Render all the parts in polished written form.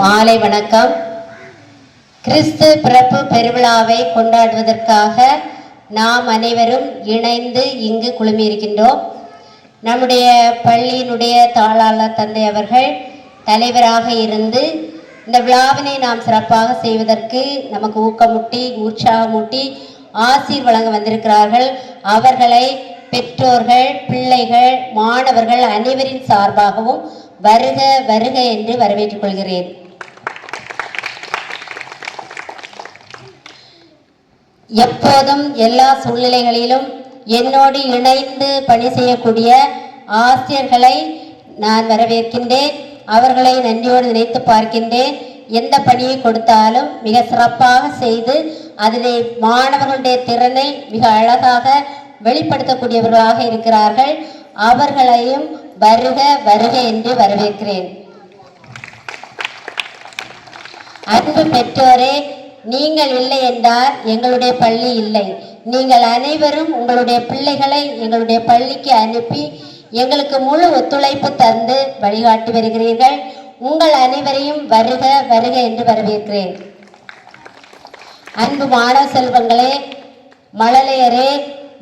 மாலை வணக்கம். கிறிஸ்து பிறப்பு பெருவிழாவை கொண்டாடுவதற்காக நாம் அனைவரும் இணைந்து இங்கு குழுமியிருக்கின்றோம். நம்முடைய பள்ளியினுடைய தாளாளர் தந்தை அவர்கள் தலைவராக இருந்து இந்த விழாவினை நாம் சிறப்பாக செய்வதற்கு நமக்கு ஊக்கமூட்டி உற்சாகமூட்டி ஆசீர் வழங்க வந்திருக்கிறார்கள். அவர்களை பெற்றோர்கள், பிள்ளைகள், மாணவர்கள் அனைவரின் சார்பாகவும் வருக வருக என்று வரவேற்றுக் கொள்கிறேன். எப்போதும் எல்லா சூழ்நிலைகளிலும் என்னோடு இணைந்து பணி செய்யக்கூடிய ஆசிரியர்களை நான் வரவேற்கின்றேன். அவர்களை நன்றியோடு நினைத்து பார்க்கின்றேன். எந்த பணியை கொடுத்தாலும் மிக சிறப்பாக செய்து அதிலே மாணவர்களுடைய திறனை மிக அழகாக வெளிப்படுத்தக்கூடியவர்களாக இருக்கிறார்கள். அவர்களையும் வருக வருக என்று வரவேற்கிறேன். அன்பு பெற்றோரே, நீங்கள் இல்லை என்றால் எங்களுடைய பள்ளி இல்லை. நீங்கள் அனைவரும் உங்களுடைய பிள்ளைகளை எங்களுடைய பள்ளிக்கு அனுப்பி எங்களுக்கு முழு ஒத்துழைப்பு தந்து வழிகாட்டி வருகிறீர்கள். உங்கள் அனைவரையும் வருக வருக என்று வரவேற்கிறேன். அன்பு மாணவ செல்வங்களே, மழலையரே,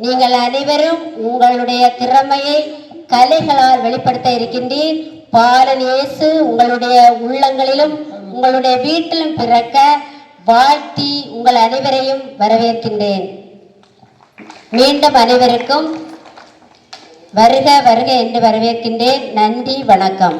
நீங்கள் அனைவரும் உங்களுடைய திறமையை கலைகளால் வெளிப்படுத்த இருக்கின்றீர். பாலன் இயேசு உங்களுடைய உள்ளங்களிலும் உங்களுடைய வீட்டிலும் பிறக்க வாழ்த்தி உங்கள் அனைவரையும் வரவேற்கின்றேன். மீண்டும் அனைவருக்கும் வருக வருக என்று வரவேற்கின்றேன். நன்றி, வணக்கம்.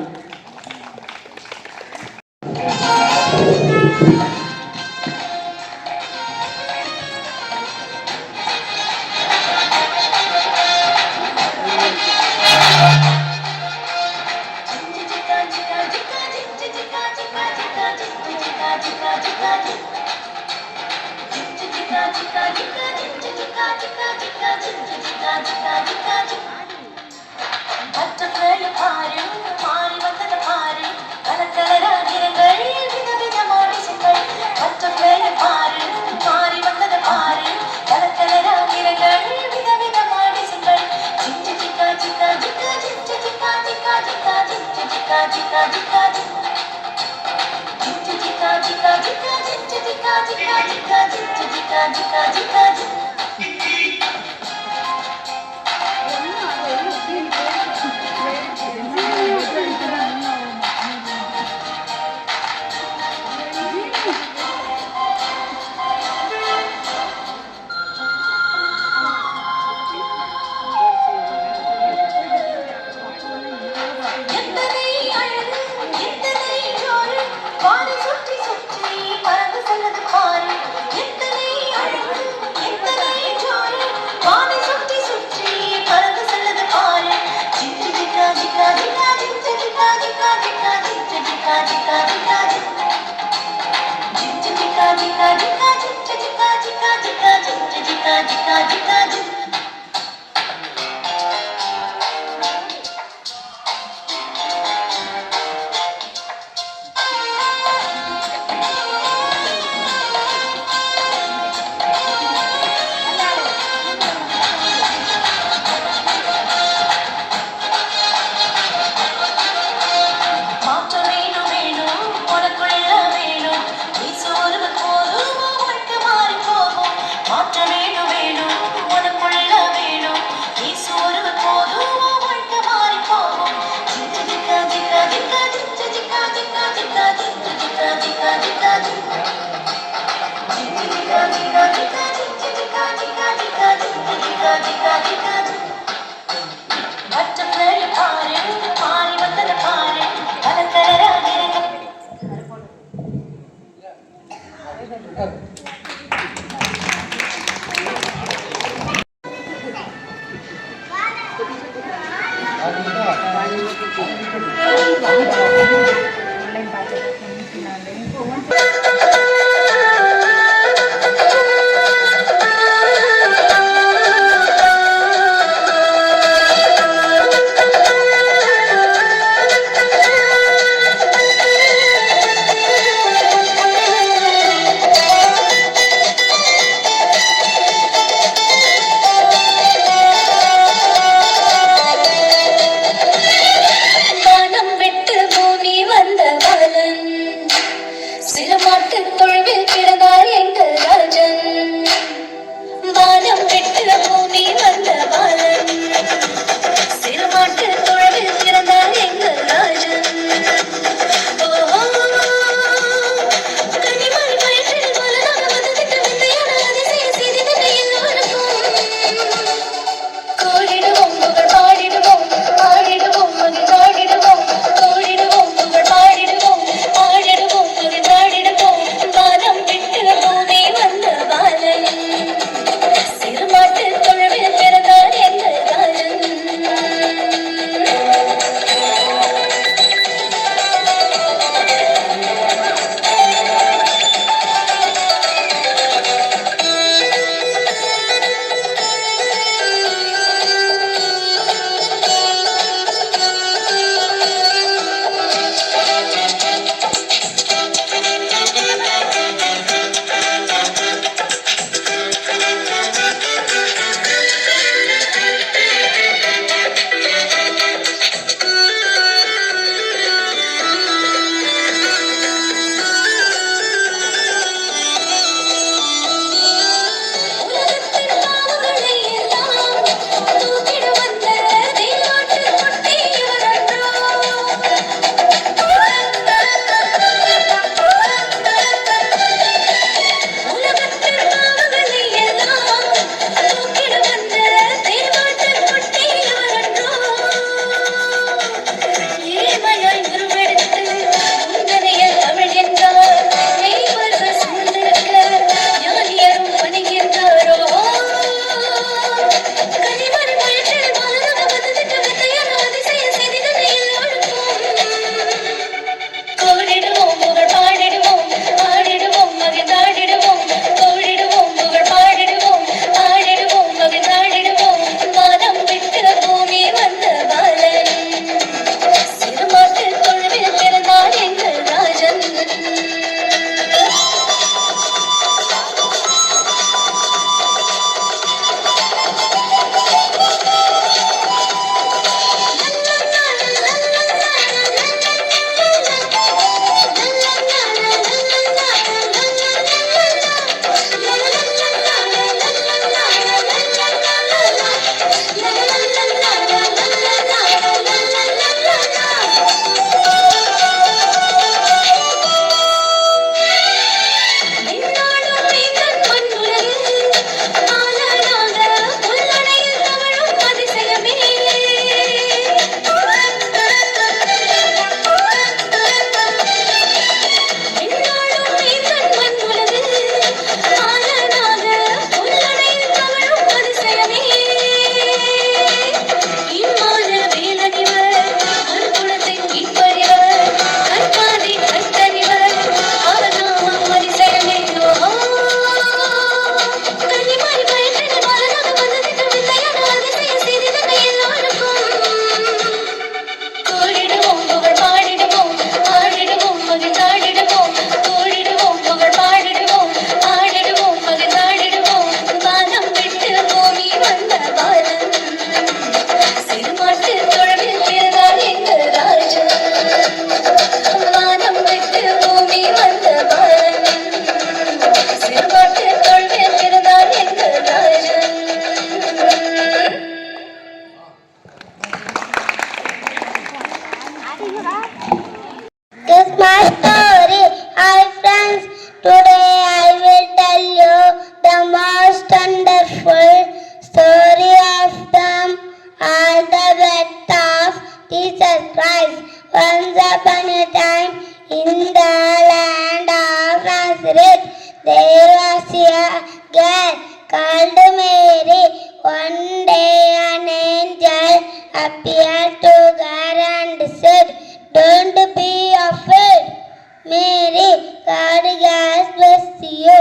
great. There was a girl called Mary. One day an angel appeared to her and said, "Don't be afraid, Mary, God has blessed you.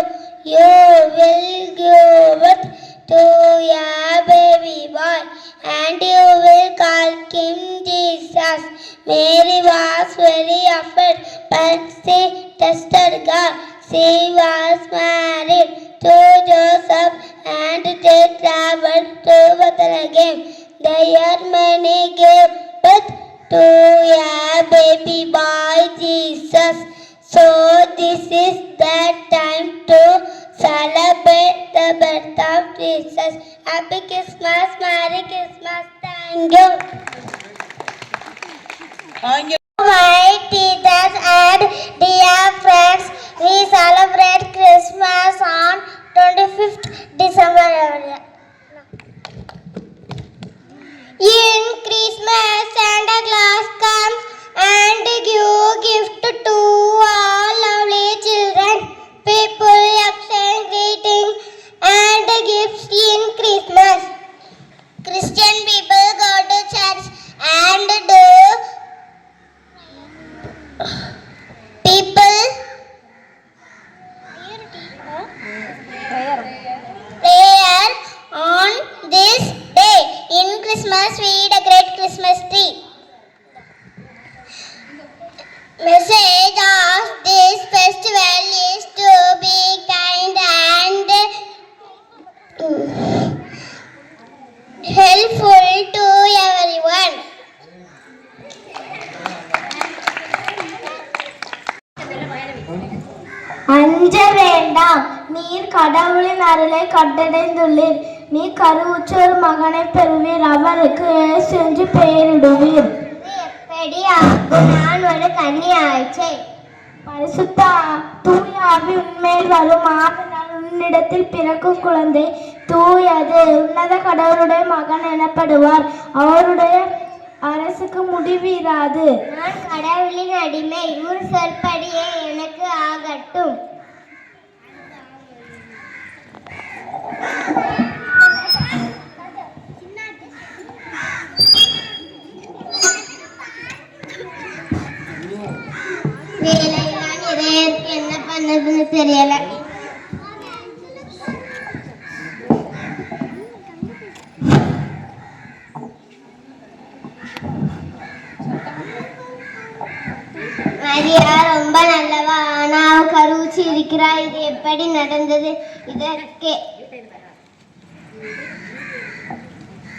You will give birth to a baby boy, and you will call him Jesus." Mary was very afraid, but she trusted God. She was married to Joseph and they traveled to Bethlehem. There many gave birth to a baby boy Jesus. So this is the time to celebrate the birth of Jesus. Happy Christmas, Merry Christmas, thank you. My teachers and dear friends, we celebrate Christmas on 25th December. In Christmas, Santa Claus comes and gives gift to all lovely children. People exchange greetings and gifts in Christmas. Christian people go to church and do prayer on this day. In Christmas, we decorate Christmas tree. Message of this festival is to be kind and helpful to everyone. அஞ்ச வேண்டாம், நீர் கடவுளின் அருளை கண்டடைந்துள்ளீர். நீ கருவுற்ற ஒரு மகனை பெறுவீர், அவருக்கு இயேசு என்று பெயரிடுவீர். எப்படி நான் ஒரு கன்னி ஆயிற்றே. பரிசுத்த தூய ஆவி உண்மையில் வரும், ஆவினால் உன்னிடத்தில் பிறக்கும் குழந்தை தூயது, உன்னத கடவுளுடைய மகன் எனப்படுவார். அவருடைய அரசுக்கு முடிவு இராது. நான் கடவுளின் அடிமை, உன் சொற்படியே எனக்கு ஆகட்டும். வேலையெல்லாம் நிறைய என்ன பண்ணதுன்னு தெரியல. மரியா ரொம்ப நல்லவா, ஆனா அவ கருவுச்சி இருக்கிறா. இது எப்படி நடந்தது?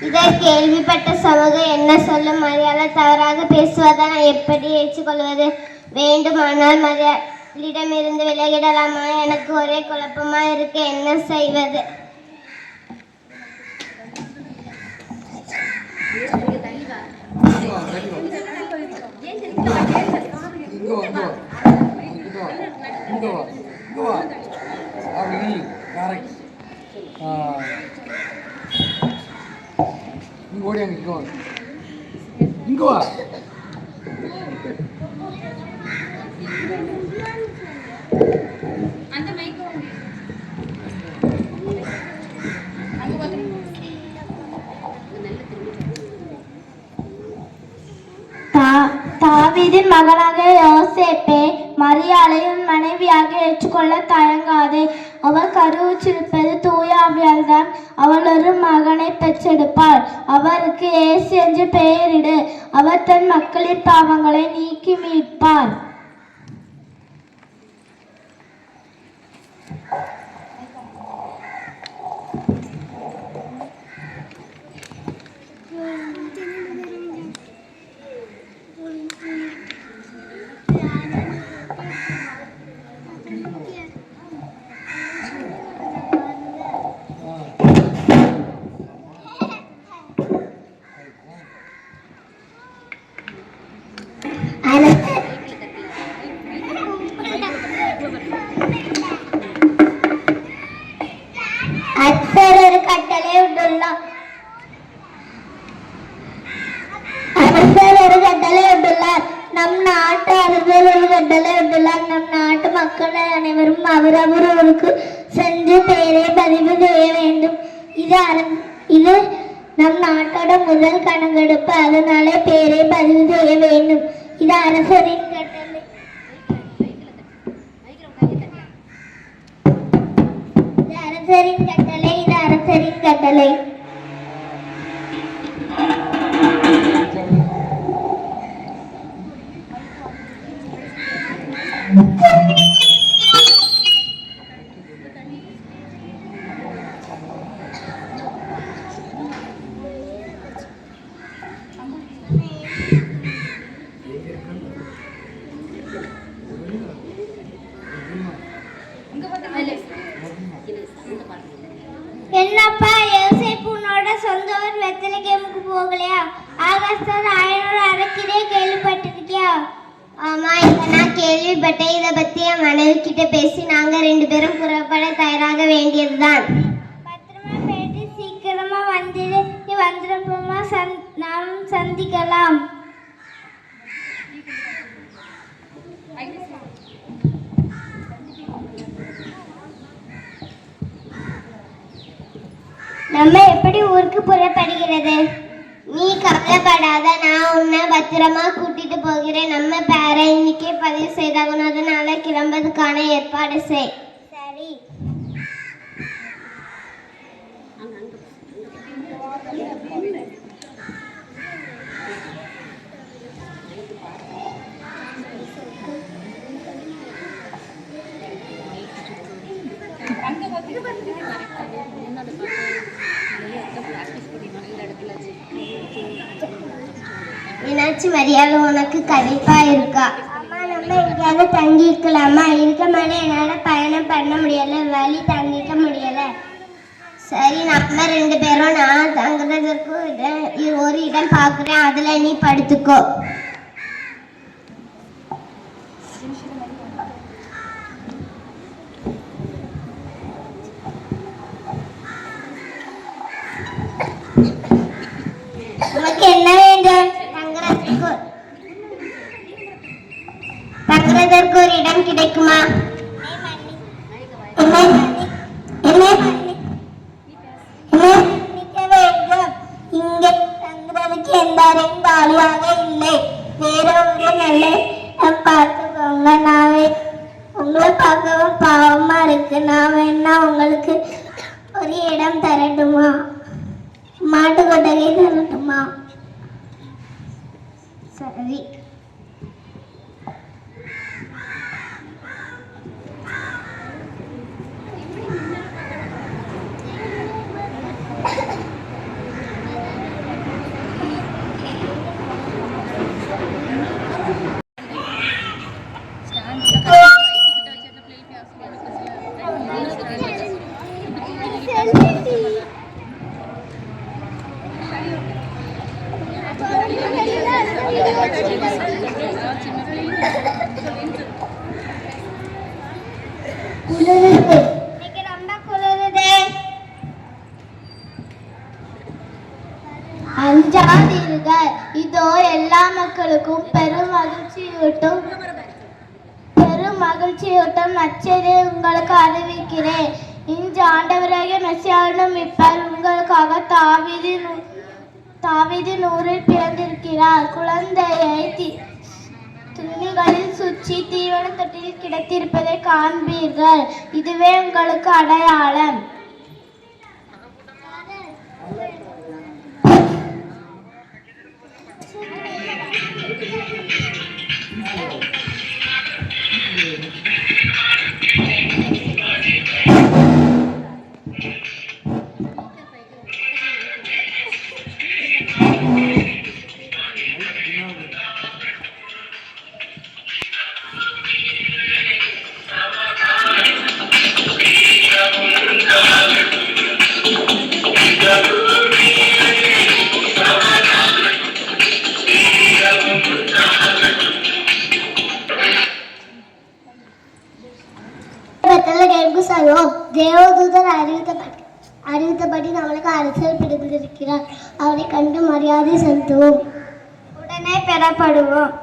இதை கேள்விப்பட்ட சமூகம் என்ன சொல்லும்? மரியாதை தவறாக பேசுவதை நான் எப்படி ஏற்றுக்கொள்வது? வேண்டுமானால் மரியாளிடமிருந்து விலகிடலாமா? எனக்கு ஒரே குழப்பமா இருக்கு, என்ன செய்வது? தாவீதின் மகனாக யோசேப்பே, மரியாளையும் மனைவியாக ஏற்றுக்கொள்ள தயங்காதே. அவள் கருவுற்றிருப்பது தூய ஆவியால் தான். அவள் ஒரு மகனை பெற்றெடுப்பாள், அவருக்கு இயேசு என்று பெயரிடு. அவர் தன் மக்களின் பாவங்களை நீக்கி மீட்பார். நம் நாட்டு அரசர் கட்டளையிட்டுள்ளார். நம் நாட்டு மக்கள் அனைவரும் அவரவர் ஊருக்கு சென்று பெயரை பதிவு செய்ய வேண்டும். இது நம் நாட்டோட முதல் கணக்கெடுப்பு. அதனாலே பெயரை பதிவு செய்ய வேண்டும். இது அரசரின் கட்டளை. இது அரசரின் கட்டளை. என்னப்பா யோசேப்பு உன்னோட சொந்த ஊர் வெத்தலைக்கேமுக்கு போகலையா? ஆகஸ்ட் 500 அரைக்கிறே கேள்விப்பட்டிருக்கியா? ஆமா, இதை நான் கேள்விப்பட்டேன். இதை பத்தி என் மனைவி கிட்ட பேசி நாங்க 2 பேரும் புறப்பட தயாராக வேண்டியதுதான். பத்திரமா போயிட்டு சீக்கிரமா வந்துடு. நீ வந்துடுறப்பமா நாம் சந்திக்கலாம். நம்ம எப்படி ஊருக்கு புறப்படுகிறது? நீ கவலைப்படாத, நான் உன்னை பத்திரமா கூட்டிட்டு போகிறேன். நம்ம பேரை இன்னைக்கே பதிவு செய்தாகணும். அதனால கிளம்புறதுக்கான ஏற்பாடு செய். சரி. மீனாட்சி, மரியாதை உனக்கு கண்டிப்பா இருக்கா? அம்மா, நம்ம எங்கேயாவது தங்கிக்கலாமா? இருக்க மேலே என்னால் பயணம் பண்ண முடியல, வழி தங்கிக்க முடியல. சரி, நம்ம 2 பேரும் நான் தங்குறதுக்கு ஒரு இடம் பார்க்குறேன். அதுல நீ படுத்துக்கோ. உனக்கு என்ன வேண்டும்? தங்குறதற்கு ஒரு இடம் கிடைக்குமா? இங்கே தங்குறதுக்கு எந்த அறையும் காலியாக இல்லை. வேற ஒரு நல்ல இடம் பார்த்துக்கோங்க. நான் உங்களை பார்க்கவும் பாவமா இருக்கு. நான் வேணா உங்களுக்கு ஒரு இடம் தரட்டுமா? மாட்டு கொட்டகை தரட்டுமா? சரி. அஞ்சாதீர்கள். இதோ எல்லா மக்களுக்கும் பெரும் மகிழ்ச்சியூட்டும் நற்செய்தியை உங்களுக்கு அறிவிக்கிறேன். இன்று ஆண்டவராகிய மெசியாவின் மீட்பர் உங்களுக்காக தாவீதின் ஊரில் பிறந்திருக்கிறார். குழந்தையை துணிகளில் சுற்றி தீவன தொட்டியில் கிடத்திருப்பதை காண்பீர்கள். இதுவே உங்களுக்கு அடையாளம். தேவதூதர் அறிவித்தபடி நம்மளுக்கு அரசர் பிடித்திருக்கிறார். அவரை கண்டு மரியாதை செலுத்துவோம். உடனே பெறப்படுவோம்.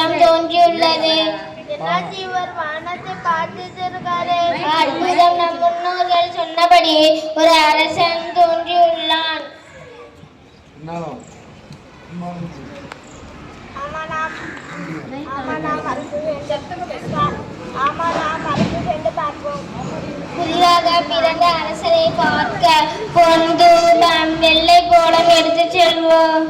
எல்லாம் தோன்றியுள்ளது. இவர் வானத்தை பார்த்திருக்காரே. அற்புதம். நம் முன்னோர்கள் சொன்னபடி ஒரு அரசன் தோன்றியுள்ளான். புதிதாக பிறந்த அரசரை பார்க்க பொன்தூபம் வெள்ளை கோலம் எடுத்து செல்வோம்.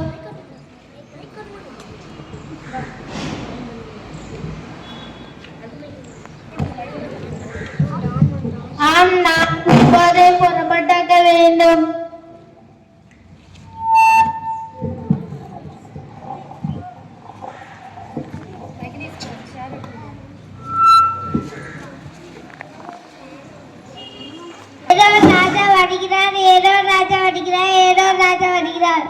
ஆம், நாம் இப்போதே புறப்பட்டாக்க வேண்டும். ஏதோ ராஜா வருகிறார்.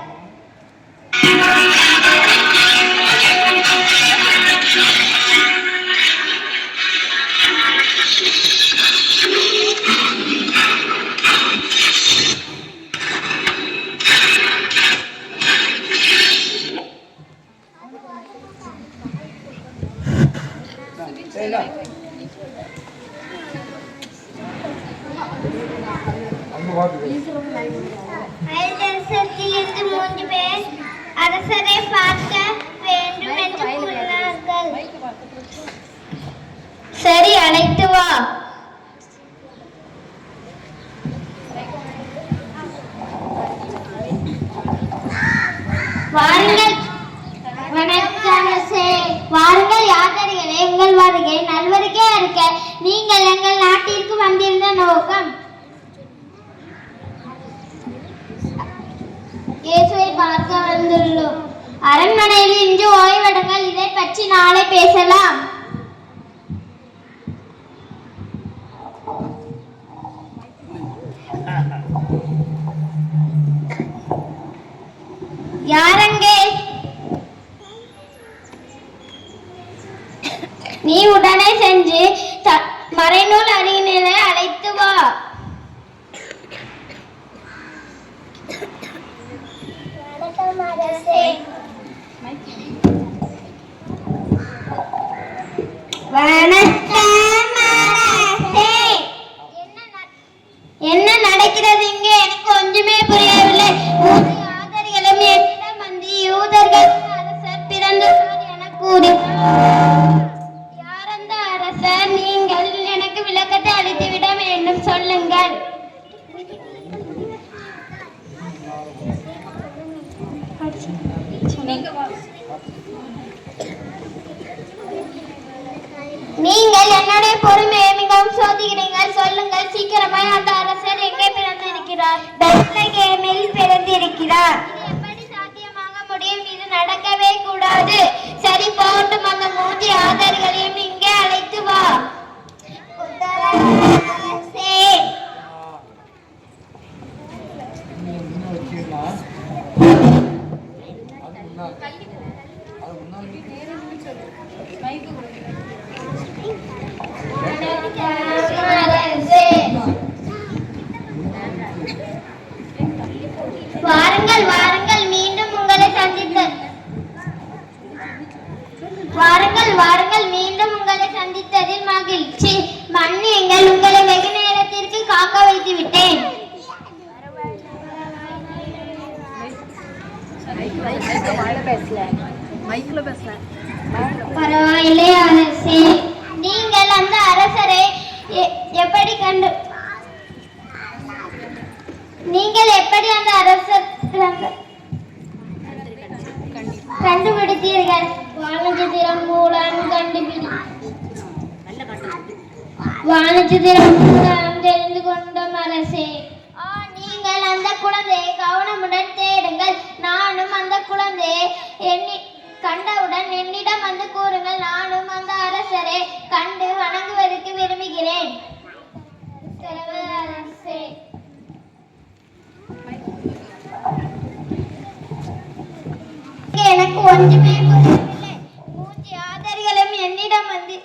அயல்தேசத்திலிருந்து 3 பேர் அரசரை பார்க்க வேண்டும் என்று கூறினார்கள். சரி, அழைத்து வா. வாருங்கள். வணக்கம் அரசே. வாருங்கள் யாதரிகளே, உங்கள் வருகை நல்வருகே இருக்க. நீங்கள் எங்கள் நாட்டிற்கு வந்திருந்த நோக்கம் இயேசுவை பார்க்க வந்துள்ளோம். அரண்மனையில் இன்று ஓய்வெடுங்கள். இதை பற்றி நாளை பேசலாம். யாரங்கே? நீ உடனே சென்று மறைநூல் அறிஞரை அழைத்து வா. என்ன நடக்கிறது இங்கே? எனக்கு ஒன்றுமே புரியவில்லை. ஆதரிகளும் என்னிடம் வந்து யூதர்கள் அரசர் பிறந்துள்ளார் என கூறினார். யார் அந்த அரசர்? நீங்கள் எனக்கு விளக்கத்தை அளித்துவிட வேண்டும், சொல்லுங்கள். நீங்கள் என்னுடைய பொறுமையை மிகவும் சோதிக்கிறீர்கள். சொல்லுங்கள் சீக்கிரமாய். அந்த அரசர் எங்கே பிறந்திருக்கிறார்? பெத்லகேமில் பிறந்திருக்கிறார். இது எப்படி சாத்தியமாக முடியும்? இது நடக்கவே கூடாது. சரி, போட்டும். அந்த 3 ஆதர்களையும் இங்கே அழைத்து வா. வாருங்கள், வாருங்கள், மீண்டும் உங்களை சந்தித்ததில் மகிழ்ச்சி. மன்னியுங்கள், உங்களை வெகு நேரத்திற்கு காக்க வைத்து விட்டேன். பரவாயில்லை அரசே. நீங்கள் அந்த அரசரை எப்படி அந்த அரசர் கண்டுபிடித்தீர்கள்? வானச்சித்திரம் மூலம் தெரிந்து கொண்டோம் அரசே. நீங்கள் அந்த குழந்தையை கவனமுடன் தேடுங்கள். நானும் அந்த குழந்தையை கண்டவுடன் என்னிடம் வந்து கூறுங்கள். நானும் அந்த அரசரை கண்டு வணங்குவதற்கு விரும்புகிறேன். அரசே, எனக்கு ஒன்றுமே புரியவில்லை. 3 ஆதர்களும் என்னிடம் வந்து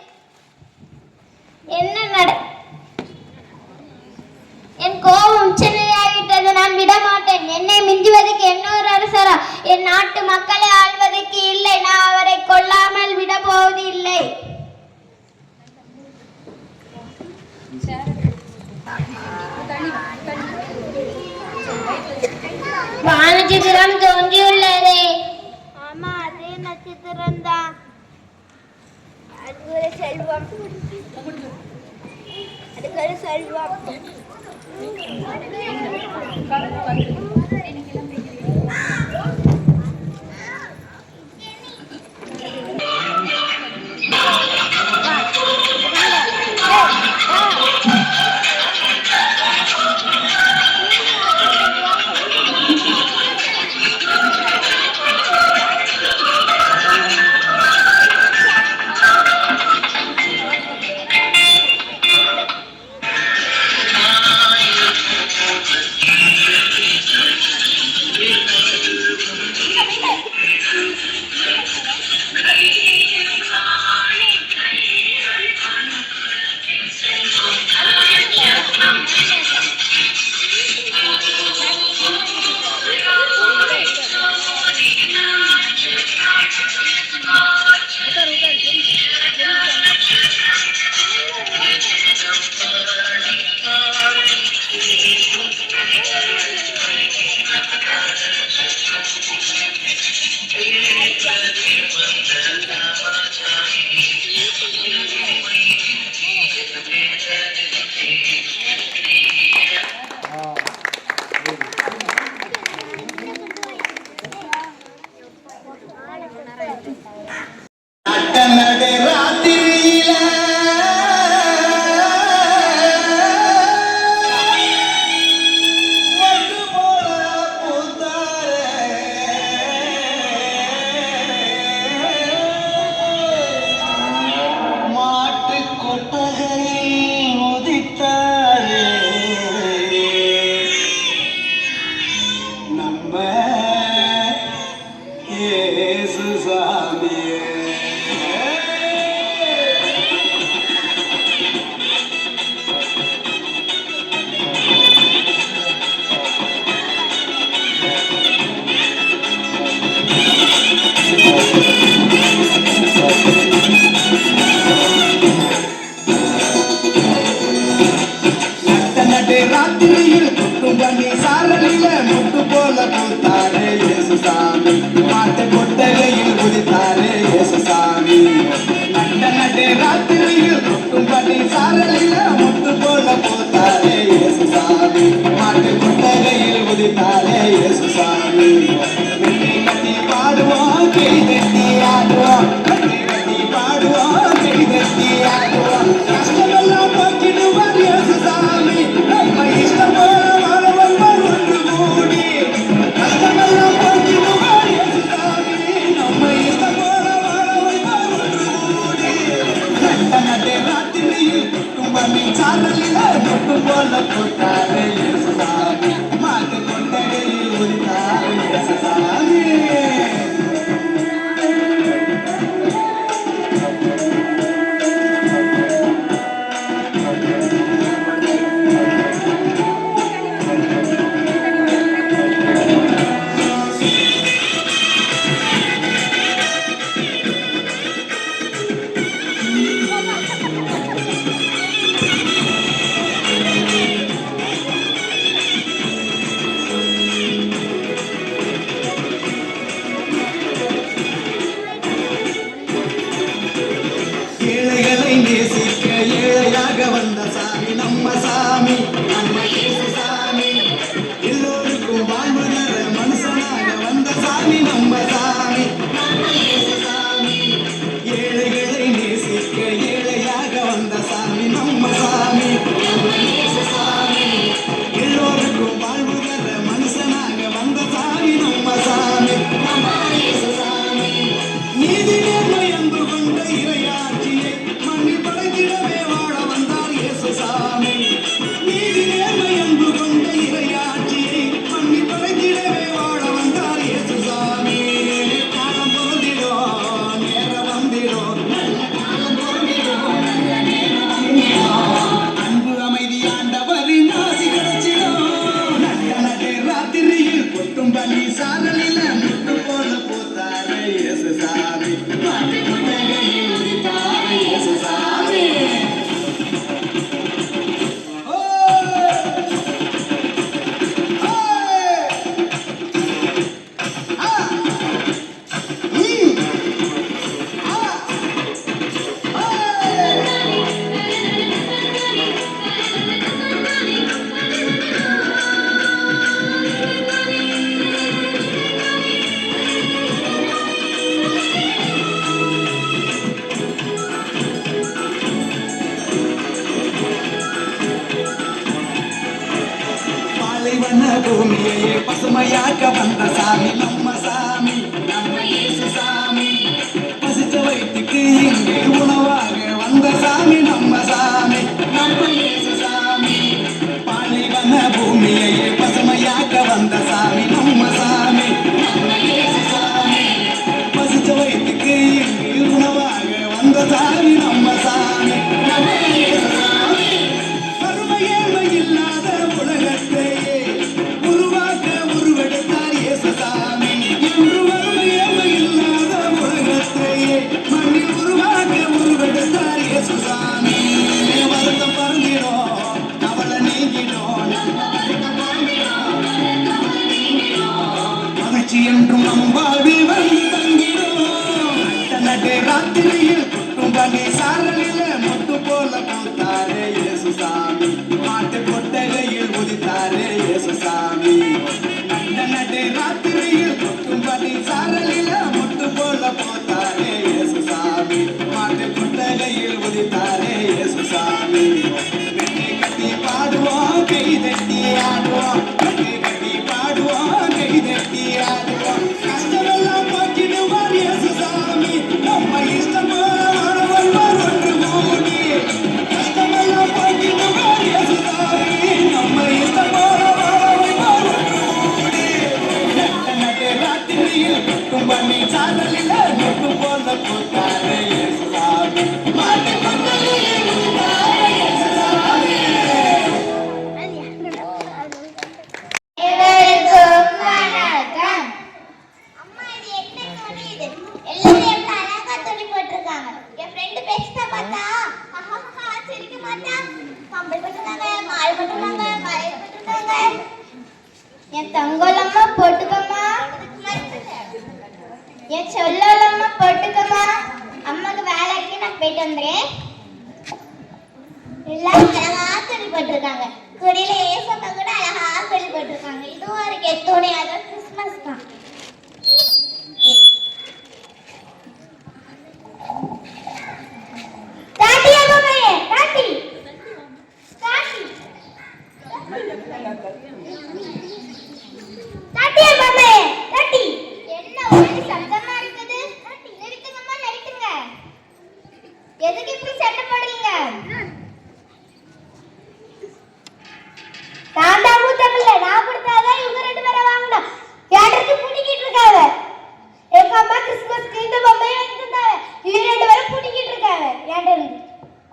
என் கோபம் உச்சநிலையாகிவிட்டது. நான் விட மாட்டேன். என்னை மிஞ்சுவதற்கு இன்னொரு அரசரா? என் நாட்டு மக்களை ஆள்வதற்கு இல்லை. நான் அவரை கொல்லாமல் விட போவதில்லை. வானச்சித்திரம் தோன்றியுள்ளதே. ஆமா, அதே நட்சத்திரம் தான். அது ஒரு செல்வம். அதுக்கு ஒரு செல்வம். மணி சாதலில நொட்டு போல போட்டாரே இயேசுசாமி மாட்டு பொங்கலில் உண்டாரே இயேசுசாமி. வணக்கம். அம்மா இது என்ன துணி இது? எல்லாரும் எவ்வளவு அழகா துணி போட்டிருக்காங்க. என் ஃப்ரெண்டு பேசிட்டா பார்த்தா சிரிக்க மாட்டா. கம்பல் போட்டிருக்காங்க, மாலை போட்டிருக்காங்க, மலையை போட்டிருக்காங்க. என் தங்கோலம்மா போட்டுக்கம்மா. என் சொல்லலம்மா போட்டுக்கம்மா. அம்மாக்கு வேலைக்கு நான் போயிட்டு வந்துடுறேன். எல்லாரும் அழகா துணி போட்டிருக்காங்க. குடியில ஏசப்பா கூட அழகா துணி போட்டிருக்காங்க. இதுவும் ஒரு கெத்துணி, அது கிறிஸ்மஸ் தான். தாட்டியா மாமையே, தாட்டி தாட்டி தாட்டியா மாமையே, தாட்டி. என்ன ஒரே சத்தமா இருக்குது? நிறுத்துங்கம்மா, நிறுத்துங்க. எதுக்கு இப்படி சண்டை போடுறீங்க? நான் தான் மூத்த பிள்ளை, நான் கொடுத்தாதான் இவங்க 2 பேரை வாங்கணும். கேட்டதுக்கு பிடிக்கிட்டு இருக்காங்க. எங்க அம்மா கிறிஸ்துமஸ்க்கு இந்த பொம்மையை எடுத்துட்டாங்க. இவங்க 2 பேரும் பிடிக்கிட்டு இருக்காங்க. ஏன்டா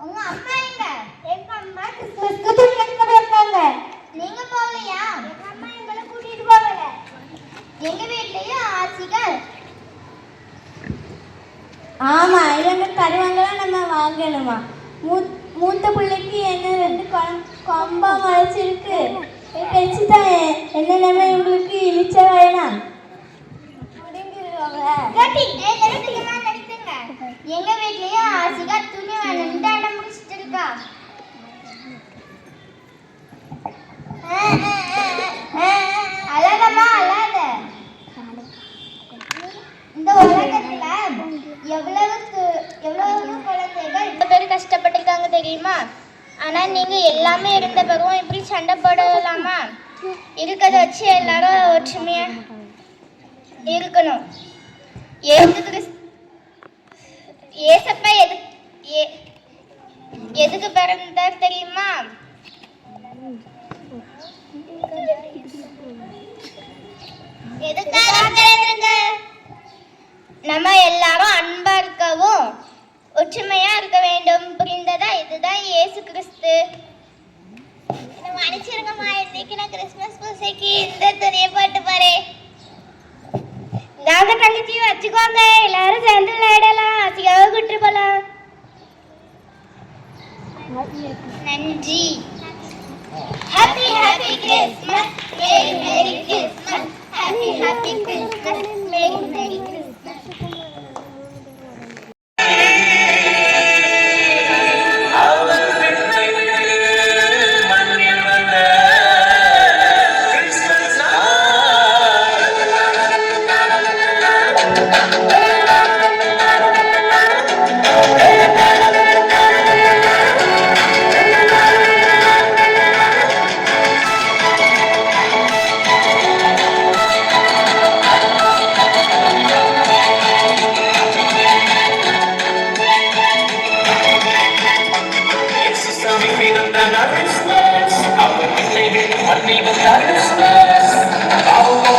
உங்க அம்மா எங்க? எங்க அம்மா கிறிஸ்துமஸ்க்கு துணி எடுக்க போயிருக்காங்க. நீங்க போகலையா? எங்க அம்மா எங்களை கூட்டிட்டு போகல. எங்க வீட்லயும் ஆசிகள். ஆமா, இவங்க தருவாங்கலாம் நம்ம வாங்கணுமா? மூத்த பிள்ளைக்கு என்ன 2 கொம்பா முளைச்சிருக்கு. வச்சுதான் என்னென்ன உங்களுக்கு இழிச்ச வேணாம். எங்க வீட்லயும் ஆசிகா துணி வேணும்னு அடம் முடிச்சிட்டு இருக்கா. அழகமா அழாத. இந்த உலகத்துல எவ்வளவு குழந்தைகள் பேர் கஷ்டப்பட்டிருக்காங்க தெரியுமா? ஆனா நீங்க எல்லாமே இருந்த பிறகும் இப்படி சண்டை போடலாமா? இருக்கிறத வச்சு எல்லாரும் ஒற்றுமையா இருக்கணும். ஏசப்பா எதுக்கு பிறந்தார் தெரியுமா? நம்ம எல்லாரும் அன்பா இருக்கவும் ஒற்றுமையா இருக்க வேண்டும். புரிந்ததா? இதுதான் இயேசு கிறிஸ்து. மன்னிச்சிருங்கம்மா, இன்னைக்கு நான் கிறிஸ்துமஸ் பூசைக்கு இந்த துணியை போட்டு போறேன். நாங்க தங்கச்சி வச்சுக்கோங்க, எல்லாரும் சேர்ந்து விளையாடலாம், ஆசிக்காக கூட்டு போலாம். நன்றி. Happy happy Christmas, merry merry Christmas, happy happy Christmas, merry merry Christmas. Christmas, our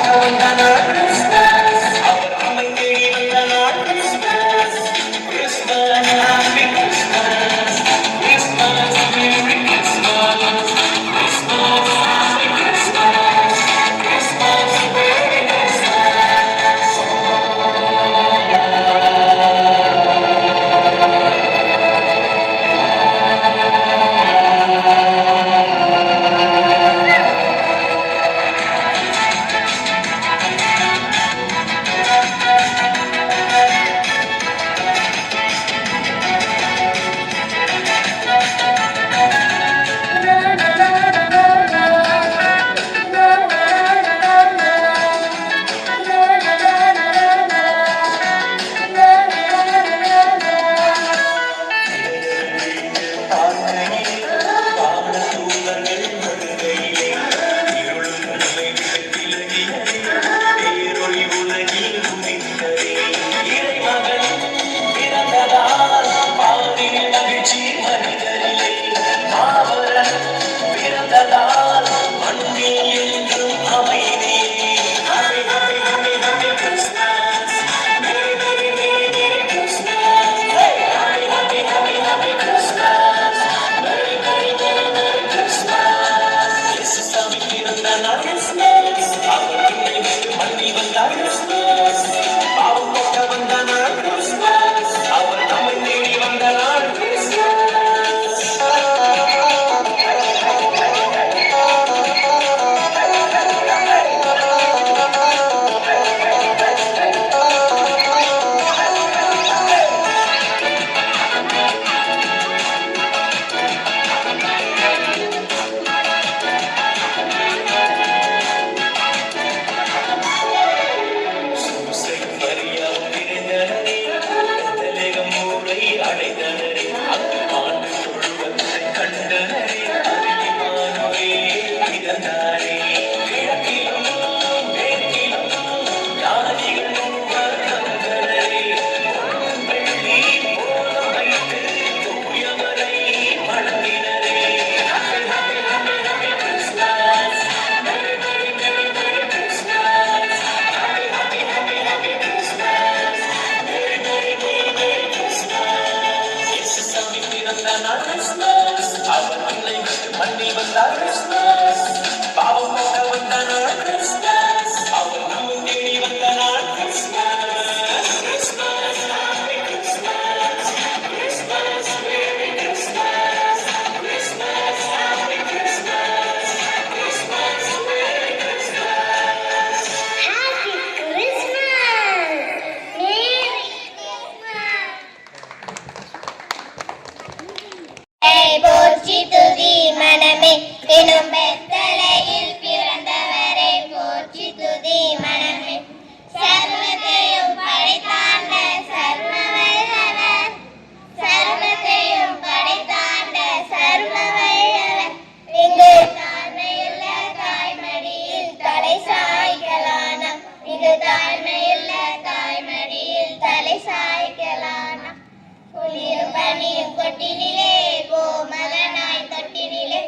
கொட்டினிலே கோமகனாய் தொட்டினிலே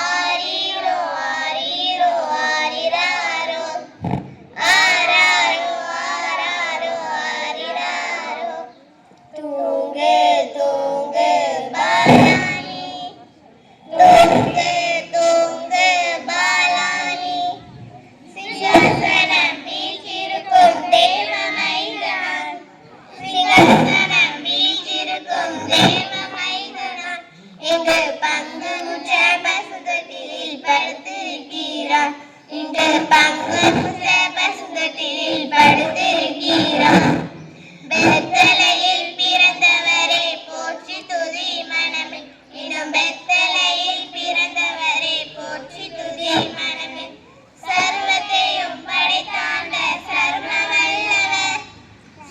ஆரீரோ ஆரீரோ ஆரிராரோ ஆராரோ ஆராரோ ஆரிராரோ தூங்கு தூங்கு பாலானி தூங்கு தூங்கு பாலானி சிங்காசனம் வீற்றிருக்கும் தேவமைந்தனான் சிங்காசனம் வீற்றிருக்கும் தேவமைந்தனான் இங்கு பங்குமுற்ற பசுந்தட்டிலில் படுத்திருக்கிறான் இங்கு பங்குமுற்ற பசுந்தட்டிலில் படுத்திருக்கிறான் பெத்தலையில் பிறந்தவரே போற்றி துதி மனமே இன்னும் பெத்தலையில் பிறந்தவரே போற்றி துதி மனமே சர்வத்தையும் படைத்தாண்ட சர்வ வல்லவர்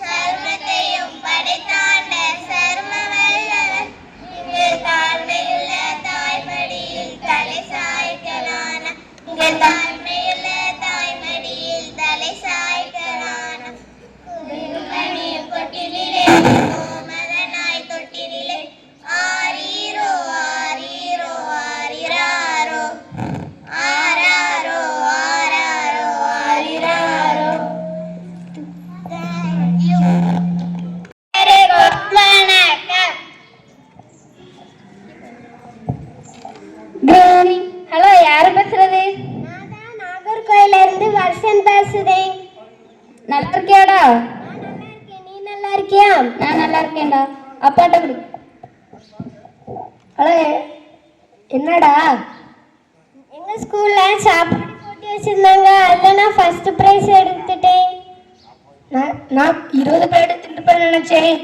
சர்வத்தையும் படைத்தாண்ட சர்வ வல்லவர் இங்கு தாழ்மையுள்ள தாய்மடியில் தலை சாய்க்கலான இங்கு தாழ்மையுள்ள தாய்மடியில் தலை சாய்க்கலான குடிமணியும் கொட்டினிலே கோமகனாய் தொட்டினிலே ஆரீரோ ஆரீரோ ஆரிராரோ ஆராரோ ஆராரோ ஆரிராரோ வணக்கம். ஹலோ, யாரு பேசுறது? நான் தான் நாகர்கோயில இருந்து வருஷன் பேசுறேன். நல்லா இருக்கியாடா? நான் நல்லா இருக்கேன். நீ நல்லா இருக்கியா? நான் நல்லா இருக்கேன்டா. அப்பாட்ட கொடு. ஹலோ, என்னடா? எங்க ஸ்கூல்ல சாப்பாடு போட்டி வச்சிருந்தாங்க. அதுல நான் ஃபர்ஸ்ட் பிரைஸ் எடுத்துட்டேன். நான் 20 பிளேட் தின்னுப்பேன்னு நினைச்சேன்.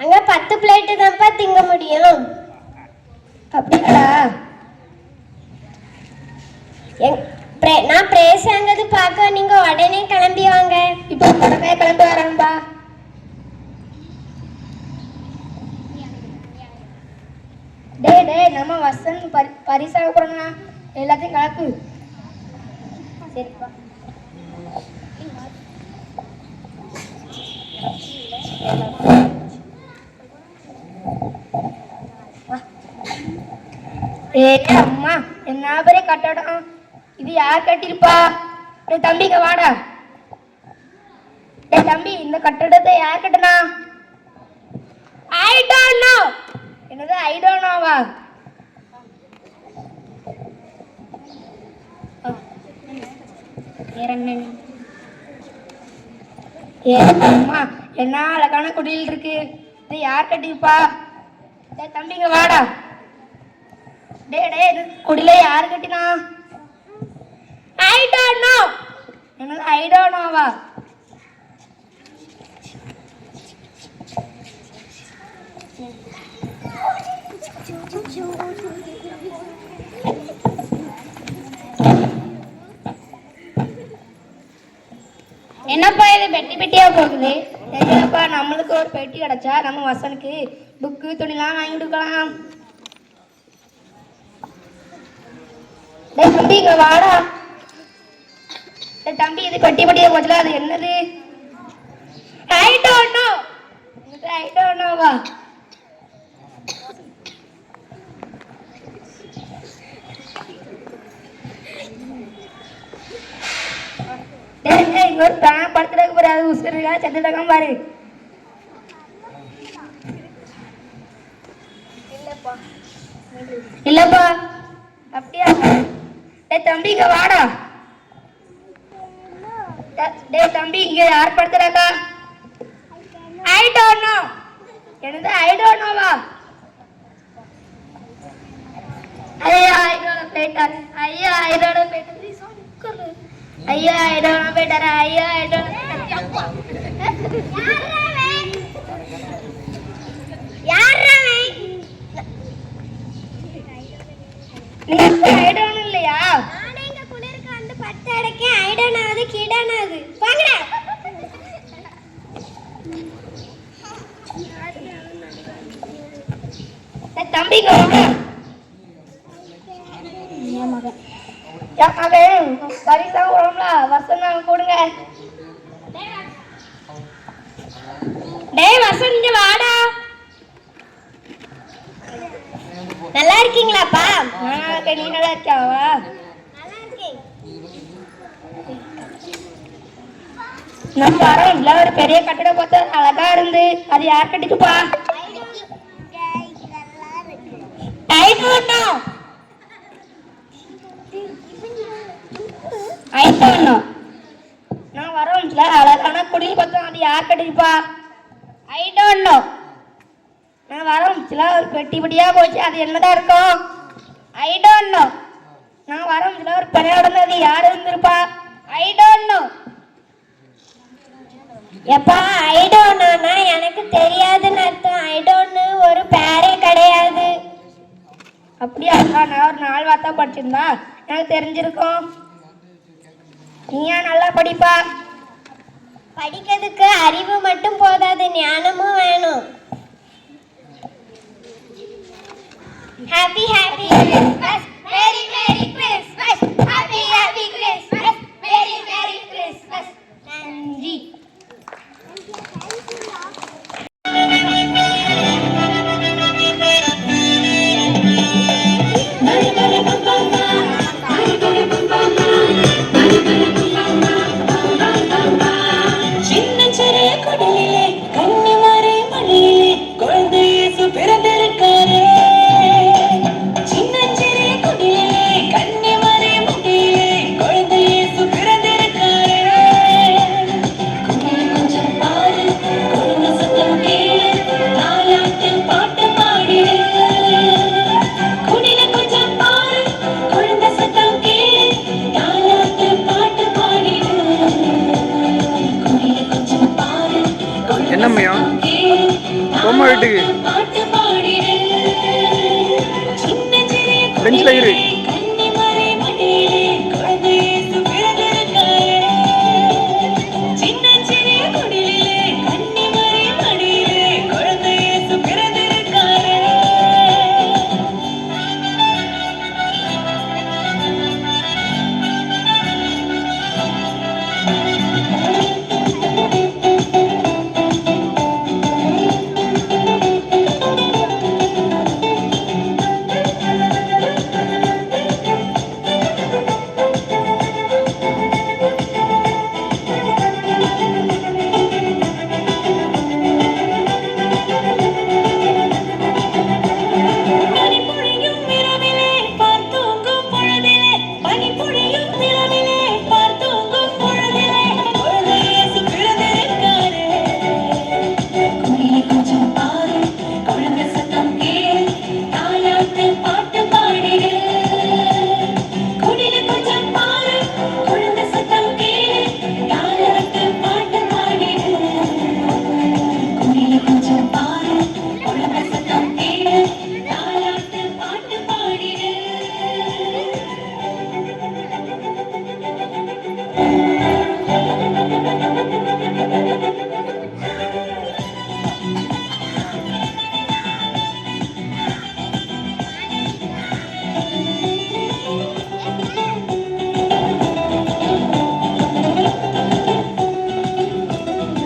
அங்க 10 பிளேட்டு தான்ப்பா திங்க முடியும். அப்படியாடா? நான் பிரேஸ் வாங்கிறது பார்க்க நீங்க உடனே கிளம்பி வாங்க. இப்போ உடனே கிளம்பி வரேன்பா. டேய் நம்ம வசன் பரிசாக போறோம்னா எல்லாத்தையும் கலக்கு. சரிப்பா. அம்மா, என்ன பெரிய கட்டடம் இது! யார் கட்டிருப்பா? டேய் தம்பிங்க வாடா. டேய் தம்பி, இந்த கட்டடத்தை யார் கட்டினா? ஐ டோன்ட் நோ. என்னது ஐ டோன்ட் நோவா? அம்மா, என்ன அழகான குடியில் இருக்கு. இது யார் கட்டிருப்பா? டேய் தம்பிங்க வாடா. டேய் குடியில யார் கட்டினா? ஐ டோன்ட் நோ. என்னது ஐ டோன்ட் நோவா? என்னப்பா இது பெட்டி பெட்டியா போகுது? தெரியலப்பா. நம்மளுக்கு ஒரு பெட்டி கிடைச்சா நம்ம வசனுக்கு புக்கு துணிலாம் வாங்கி கொடுக்கலாம். டேய் தம்பி, இங்க வாடா. டேய் தம்பி, இது பெட்டி பெட்டியா போச்சுல, அது என்னது? I don't know. I don't நோவா? ஒரு பேன் படுத்துறதுக்கு பாரு, அது உசுருக்கா செத்துட்டக்கம் பாரு. இல்லப்பா. அப்படியா? டேய் தம்பி, இங்க வாடா. டேய் தம்பி, இங்க யார் படுத்துறாக்கா? ஐ டோன்ட் நோ. என்னது ஐ டோன்ட் நோவா? ஐயா ஐ டோன்ட் நோ பேட்டர். ஐயா ஐ டோன்ட் நோ பேட்டர். ஐயா ஐ டோன்ட் நோ பேட்டர். ஐயா ஐ டோன்ட் நோ பேட்டர். நீங்க ஐ டோன்ட் நோ இல்லையா? நானே இங்க குளிருக்கு வந்து பட்டு அடக்கே. ஐடனாவது கிடனாவது வாங்கடா. தம்பிங்க வாங்க. என் மகன் பரிசா உடம்புல வசனம் கொடுங்க. டேய் வசன், இங்க வாடா. இருக்கீங்களாப்பா? நீ நல்லா இருக்கியாவா? நம்ம வரோம்ல ஒரு பெரிய கட்டிடம் பார்த்தா அழகா இருந்து அது யார் கட்டிட்டுப்பா? நான் வரோம்ல அழகான குடில் பார்த்தோம் அது யார் கட்டிட்டுப்பா? ஐ டோன்ட் நோ. நான் வரோம்ல ஒரு பெட்டி பெட்டியா போச்சு அது என்னதான் இருக்கும்? ஐ டோன்ட் நோ. நான் வரோம்ல ஒரு பெண்ணோட அது யார் இருந்திருப்பா? ஐ டோன்ட் நோ. எப்பா ஐ டோன்ட் நோனா எனக்கு தெரியாதுன்னு அர்த்தம். ஐ டோன்ட் நோ ஒரு பேரே கிடையாது. அப்படியா? நான் ஒரு 4 வார்த்தை படிச்சிருந்தா எனக்கு தெரிஞ்சிருக்கும். நீயா நல்லா படிப்பா? படிக்கிறதுக்கு அறிவு மட்டும் போதாது, ஞானமும் வேணும். Happy happy Christmas, merry merry Christmas, happy happy Christmas, merry merry Christmas. நன்றி. சின்னஞ்சிறு குடிலே கன்னிமாரி மடியிலே குழந்தை இயேசு பிறந்திருக்காரே. சின்னஞ்சிறு குடிலே கன்னிமாரி மடியிலே குழந்தை இயேசு பிறந்திருக்காரே. குடில் கொஞ்சம் பாரு, குழந்தை சத்தம் கேளு, தாலாட்டு பாட்டு பாடிடு. குடில கொஞ்சம் பாரு, குழந்தை சத்தம் கேளு, தாலாட்டு பாட்டு பாடிடு. என்னம்மையா பொம்மை வீட்டுக்கு பெஞ்சில் இரு.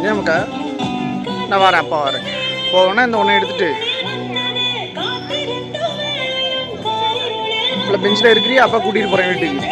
ஏமாக்கா நான் வரேன், அப்பா வரேன். போகணும்னா இந்த ஒன்றை எடுத்துட்டு இல்லை பெஞ்சில் இருக்கிறியா, அப்பா கூட்டிகிட்டு போகிறேன் வீட்டுக்கு.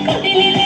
கட்டிலே